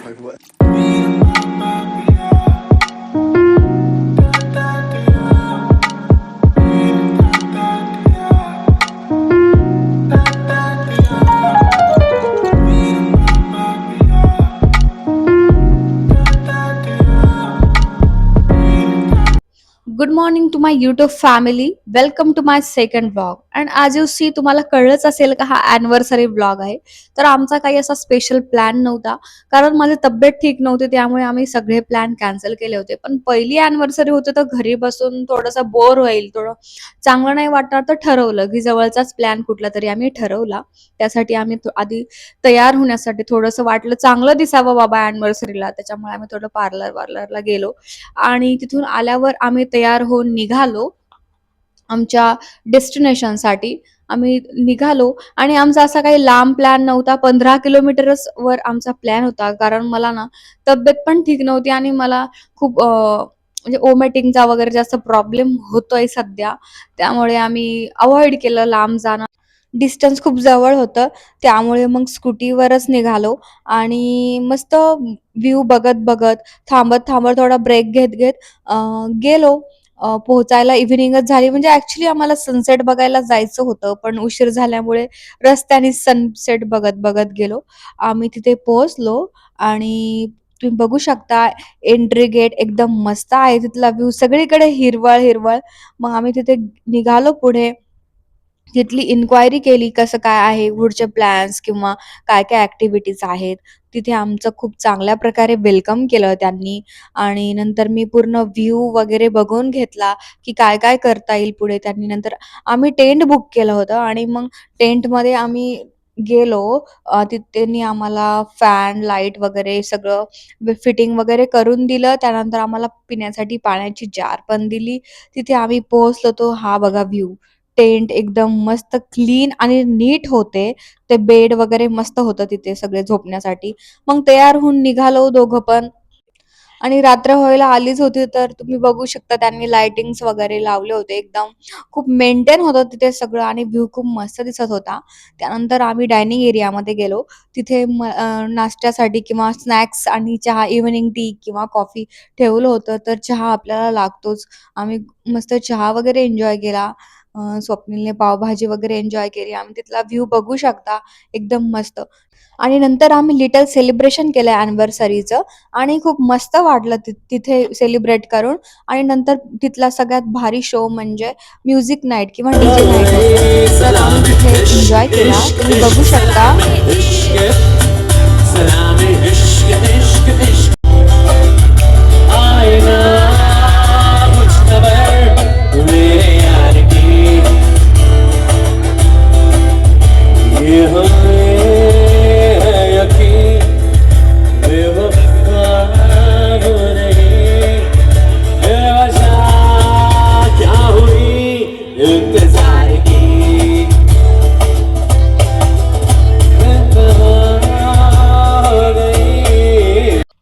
Like what? Good morning to my YouTube family. Welcome to my second blog. And as you see, तुम्हाला कळलंच असेल का हा anniversary blog आहे. तर आमचा काही असा स्पेशल प्लॅन नव्हता, कारण माझी तब्येत ठीक नव्हती, त्यामुळे आम्ही सगळे प्लॅन कॅन्सल केले होते. पण पहिली ॲनिव्हर्सरी होती, तर घरी बसून थोडंसं बोर होईल, थोडं चांगलं नाही वाटणार, तर ठरवलं की जवळचाच प्लॅन कुठला तरी आम्ही ठरवला. त्यासाठी आम्ही आधी तयार होण्यासाठी थोडंसं वाटलं चांगलं दिसावं बाबा ॲनिव्हर्सरीला, त्याच्यामुळे आम्ही थोडं पार्लरला गेलो आणि तिथून आल्यावर आम्ही तयार होऊन निघालो आमच्या डेस्टिनेशनसाठी. आम्ही निघालो आणि आमचा असा काही लांब प्लॅन नव्हता. 15 किलोमीटरच वर आमचा प्लॅन होता, कारण मला ना तब्येत पण ठीक नव्हती आणि मला खूप म्हणजे ओमेटिंगचा वगैरे जास्त प्रॉब्लेम होतोय सध्या. त्यामुळे आम्ही अव्हॉइड केलं लांब जाणं. डिस्टन्स खूप जवळ होतं, त्यामुळे मग स्कूटीवरच निघालो आणि मस्त व्ह्यू बघत-बघत, थांबत-थांबत, थोडा ब्रेक घेत-घेत गेलो. पोहोचायला इव्हनिंगच झाली. म्हणजे ॲक्चुअली आम्हाला सनसेट बघायला जायचं होतं, पण उशीर झाल्यामुळे रस्त्याने सनसेट बघत-बघत गेलो. आम्ही तिथे पोहोचलो आणि तुम्ही बघू शकता एंट्री गेट एकदम मस्त आहे. तिथला व्ह्यू सगळीकडे हिरवळ-हिरवळ. मग आम्ही तिथे निघालो पुढे. तिथली इन्क्वायरी केली कसं काय आहे, पुढचे प्लॅन्स किंवा काय-काय ॲक्टिव्हिटीज आहेत. तिथे आमचं खूप चांगल्या प्रकारे वेलकम केलं त्यांनी आणि नंतर मी पूर्ण व्ह्यू वगैरे बघून घेतला, की काय-काय करता येईल पुढे. त्यांनी नंतर आम्ही टेंट बुक केलं होतं आणि मग टेंटमध्ये आम्ही गेलो. त्यांनी आम्हाला फॅन, लाईट वगैरे सगळं फिटिंग वगैरे करून दिलं. त्यानंतर आम्हाला पिण्यासाठी पाण्याची जार पण दिली. तिथे आम्ही पोहोचलो तो हा बघा व्ह्यू. टेंट एकदम मस्त क्लीन आणि नीट होते. ते बेड वगैरे मस्त होतं तिथे सगळे झोपण्यासाठी. मग तयार होऊन निघालो दोघं पण आणि रात्र व्हायला आलीच होती, तर तुम्ही बघू शकता त्यांनी लाइटिंग्स वगैरे लावले होते. एकदम खूप मेंटेन होतं तिथे सगळं आणि व्ह्यू खूप मस्त दिसत होता. त्यानंतर आम्ही डायनिंग एरियामध्ये गेलो. तिथे नाश्त्यासाठी किंवा स्नॅक्स आणि चहा, इव्हनिंग टी किंवा कॉफी ठेवलं होतं. तर चहा आपल्याला लागतोच. आम्ही मस्त चहा वगैरे एन्जॉय केला. स्वप्नीलने पावभाजी वगैरे एन्जॉय केली. आम्ही तिथला व्ह्यू बघू शकता एकदम मस्त. आणि नंतर आम्ही लिटल सेलिब्रेशन केलं अॅनिव्हर्सरीचं आणि खूप मस्त वाटलं तिथे सेलिब्रेट करून. आणि नंतर तिथला सगळ्यात भारी शो म्हणजे म्युझिक नाईट किंवा डीजे नाईट होतं. तर आम्ही तिथे एन्जॉय केला. तुम्ही बघू शकता.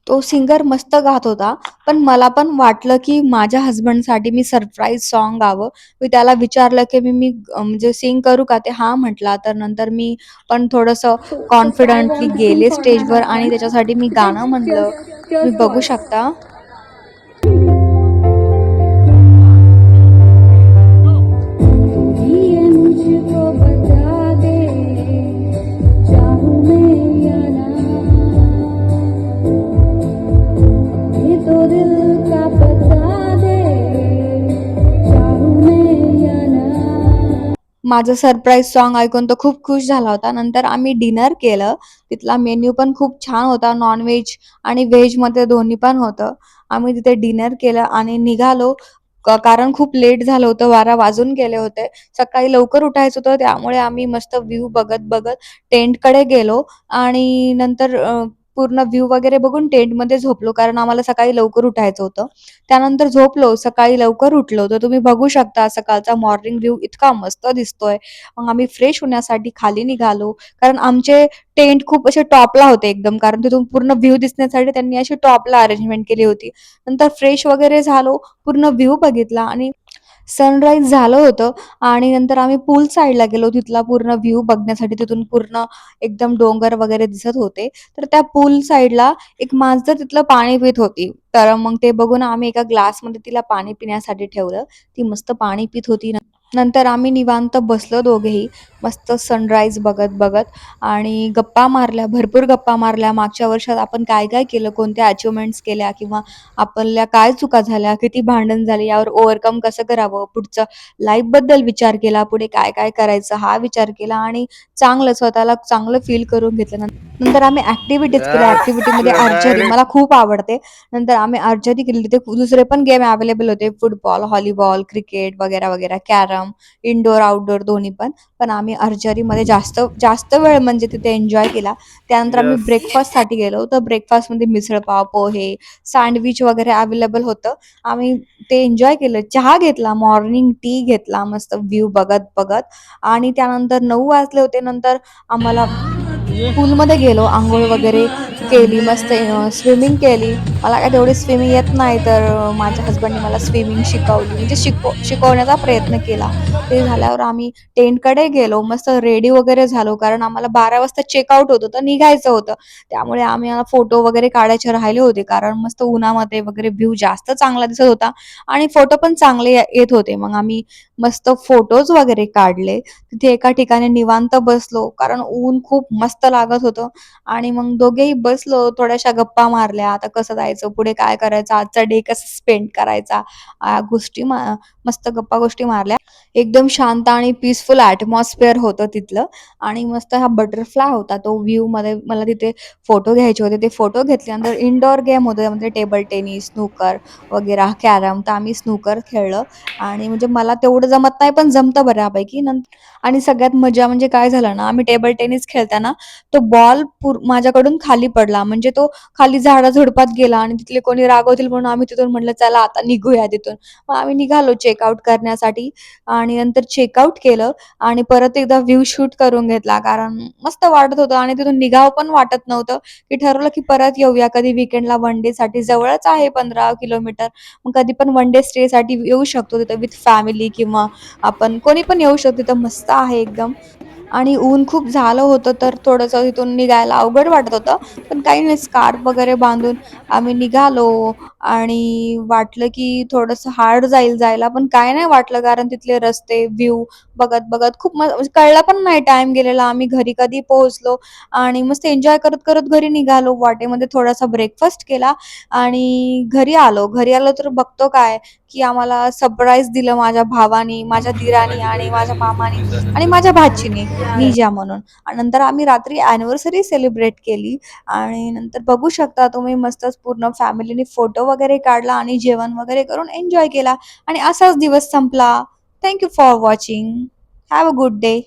तो सिंगर मस्त गात होता. पण मला पण वाटलं, की माझ्या हसबंडसाठी मी सरप्राईज सॉन्ग गावं. मी त्याला विचारलं, की मी मी म्हणजे सिंग करू का? ते हां म्हटला. तर नंतर मी पण थोडंसं So I confidently want to sing गेले for my स्टेजवर आणि husband. त्याच्यासाठी मी Okay, गाणं म्हणलं. here's तुम्ही the बघू words. शकता. ये मुझको बता दे, चाहूं मैं या ना, ये तो दिल का बता दे, चाहूं मैं या ना. माझं सरप्राईज सॉन्ग ऐकून तो खूप खुश झाला होता. नंतर आम्ही डिनर केलं. तिथला मेन्यू पण खूप छान होता. नॉन-व्हेज आणि व्हेजमध्ये दोन्ही पण होतं. आम्ही तिथे डिनर केलं आणि निघालो. कारण खूप लेट झालं होतं. 12 वाजून गेले होते. सकाळी लवकर उठायचं होतं, त्यामुळे आम्ही मस्त व्ह्यू बघत-बघत टेंटकडे गेलो आणि नंतर पूर्ण व्ह्यू वगैरे बघून टेंटमध्ये झोपलो, कारण आम्हाला सकाळी लवकर उठायचं होतं. त्यानंतर झोपलो. सकाळी लवकर उठलो. तर तुम्ही बघू शकता सकाळचा मॉर्निंग व्ह्यू इतका मस्त दिसतोय. मग आम्ही फ्रेश होण्यासाठी खाली निघालो. कारण आमचे टेंट खूप असे टॉपला होते एकदम. कारण तिथून पूर्ण व्ह्यू दिसण्यासाठी त्यांनी अशी टॉपला अरेंजमेंट केली होती. नंतर फ्रेश वगैरे झालो. पूर्ण व्ह्यू बघितला आणि सनराईज झालं होतं आणि नंतर आम्ही पूल साइडला गेलो. तिथला पूर्ण व्ह्यू बघण्यासाठी तिथून पूर्ण एकदम डोंगर वगैरे दिसत होते. तर त्या पूल साइडला एक मांजर तिथलं पाणी पीत होती. तर मग ते बघून आम्ही एका ग्लासमध्ये तिला पाणी पिण्यासाठी ठेवलं. ती मस्त पाणी पीत होती. नंतर आम्ही निवांत बसलो दोघेही मस्त सनराईज बघत-बघत आणि गप्पा मारल्या, भरपूर गप्पा मारल्या. मागच्या वर्षात आपण काय-काय केलं, कोणत्या अचीव्हमेंट्स केल्या किंवा आपल्या काय चुका झाल्या, किती भांडण झाली, यावर ओव्हरकम कसं करावं, पुढचं लाईफबद्दल विचार केला, पुढे काय-काय करायचं हा विचार केला आणि चांगलं स्वतःला चांगलं फील करून घेतलं. नंतर आम्ही ॲक्टिव्हिटीज केल्या. ॲक्टिव्हिटीमध्ये आर्चरी मला खूप आवडते. नंतर आम्ही आर्चरी केली. तिथे दुसरे पण गेम अवेलेबल होते. फुटबॉल, व्हॉलीबॉल, क्रिकेट वगैरे, कॅरम, इनडोअर, आउटडोअर दोन्ही पण. पण आम्ही आर्चरीमध्ये जास्त जास्त वेळ म्हणजे तिथे एन्जॉय केला. त्यानंतर आम्ही Yes. ब्रेकफास्टसाठी गेलो. तर ब्रेकफास्टमध्ये मिसळपाव, पोहे, सँडविच वगैरे अवेलेबल होतं. आम्ही ते एन्जॉय केलं. चहा घेतला, मॉर्निंग टी घेतला मस्त व्ह्यू बघत-बघत आणि त्यानंतर 9 वाजले होते. नंतर आम्हाला पूलमध्ये गेलो, अंघोळ वगैरे केली, मस्त स्विमिंग केली. मला काय तेवढी स्विमिंग येत नाही, तर माझ्या हसबंडनी मला स्विमिंग शिकवली. म्हणजे शिकवण्याचा प्रयत्न केला. ते झाल्यावर आम्ही टेंटकडे गेलो, मस्त रेडी वगैरे झालो, कारण आम्हाला 12 वाजता चेकआउट होतं, तर निघायचं होतं. त्यामुळे आम्हाला फोटो वगैरे काढायचे राहिले होते, कारण मस्त उन्हामध्ये वगैरे व्ह्यू जास्त चांगला दिसत होता आणि फोटो पण चांगले येत होते. मग आम्ही मस्त फोटोज वगैरे काढले. तिथे एका ठिकाणी निवांत बसलो, कारण ऊन खूप मस्त लागत होतं आणि मग दोघेही बसलो, थोड्याशा गप्पा मारल्या. आता कसं जायचं, पुढे काय करायचं, आजचा डे कसा स्पेंड करायचा, गोष्टी मस्त गप्पा गोष्टी मारल्या. एकदम शांत आणि पीसफुल ॲटमॉस्फिअर होतं तिथलं आणि मस्त हा बटरफ्लाय होता. तो व्ह्यूमध्ये मला तिथे फोटो घ्यायचे होते. ते फोटो घेतल्यानंतर इनडोअर गेम होते. त्यामध्ये टेबल टेनिस, स्नूकर वगैरे, कॅरम. तर आम्ही स्नूकर खेळलं आणि म्हणजे मला तेवढं जमत नाही, पण जमतं बऱ्यापैकी. आणि सगळ्यात मजा म्हणजे काय झालं ना, आम्ही टेबल टेनिस खेळताना तो बॉल माझ्याकडून खाली पडला. म्हणजे तो खाली झाडाझुडपात गेला आणि तिथले कोणी रागवतील म्हणून आम्ही तिथून म्हटलं, "चला आता निघूया तिथून." मग आम्ही निघालो चेकआउट करण्यासाठी आणि नंतर चेकआउट केलं आणि परत एकदा व्ह्यू शूट करून घेतला. कारण मस्त वाटत होतं आणि तिथून निघावं पण वाटत नव्हतं, की ठरवलं की परत येऊया कधी वीकेंडला वन डेसाठी. जवळच आहे 15 किलोमीटर. मग कधी पण वन डे स्टेसाठी येऊ शकतो तिथं विथ फॅमिली किंवा आपण कोणी पण येऊ शकतो. तिथं मस्त आहे एकदम. आणि ऊन खूप झालं होतं, तर थोडंसं तिथून निघायला अवघड वाटत होतं. पण काही नाही स्कार्फ वगैरे बांधून आम्ही निघालो आणि वाटलं की थोडंसं हार्ड जाईल जायला, पण काय नाही वाटलं कारण तिथले रस्ते, व्ह्यू बघत-बघत खूप म्हणजे कळलं पण नाही टाईम गेलेला. आम्ही घरी कधी पोहोचलो आणि मस्त एन्जॉय करत-करत घरी निघालो. वाटेमध्ये थोडासा ब्रेकफास्ट केला आणि घरी आलो. घरी आलो तर बघतो काय, की आम्हाला सरप्राईज दिलं माझ्या भावानी, माझ्या दीरानी आणि माझ्या मामानी आणि माझ्या भाचीने. निजा म्हणून आणि नंतर आम्ही रात्री अॅनिव्हर्सरी सेलिब्रेट केली आणि नंतर बघू शकता तुम्ही मस्तच पूर्ण फॅमिलीने फोटो वगैरे काढला आणि जेवण वगैरे करून एन्जॉय केला आणि असाच दिवस संपला. Thank you for watching. Have a good day.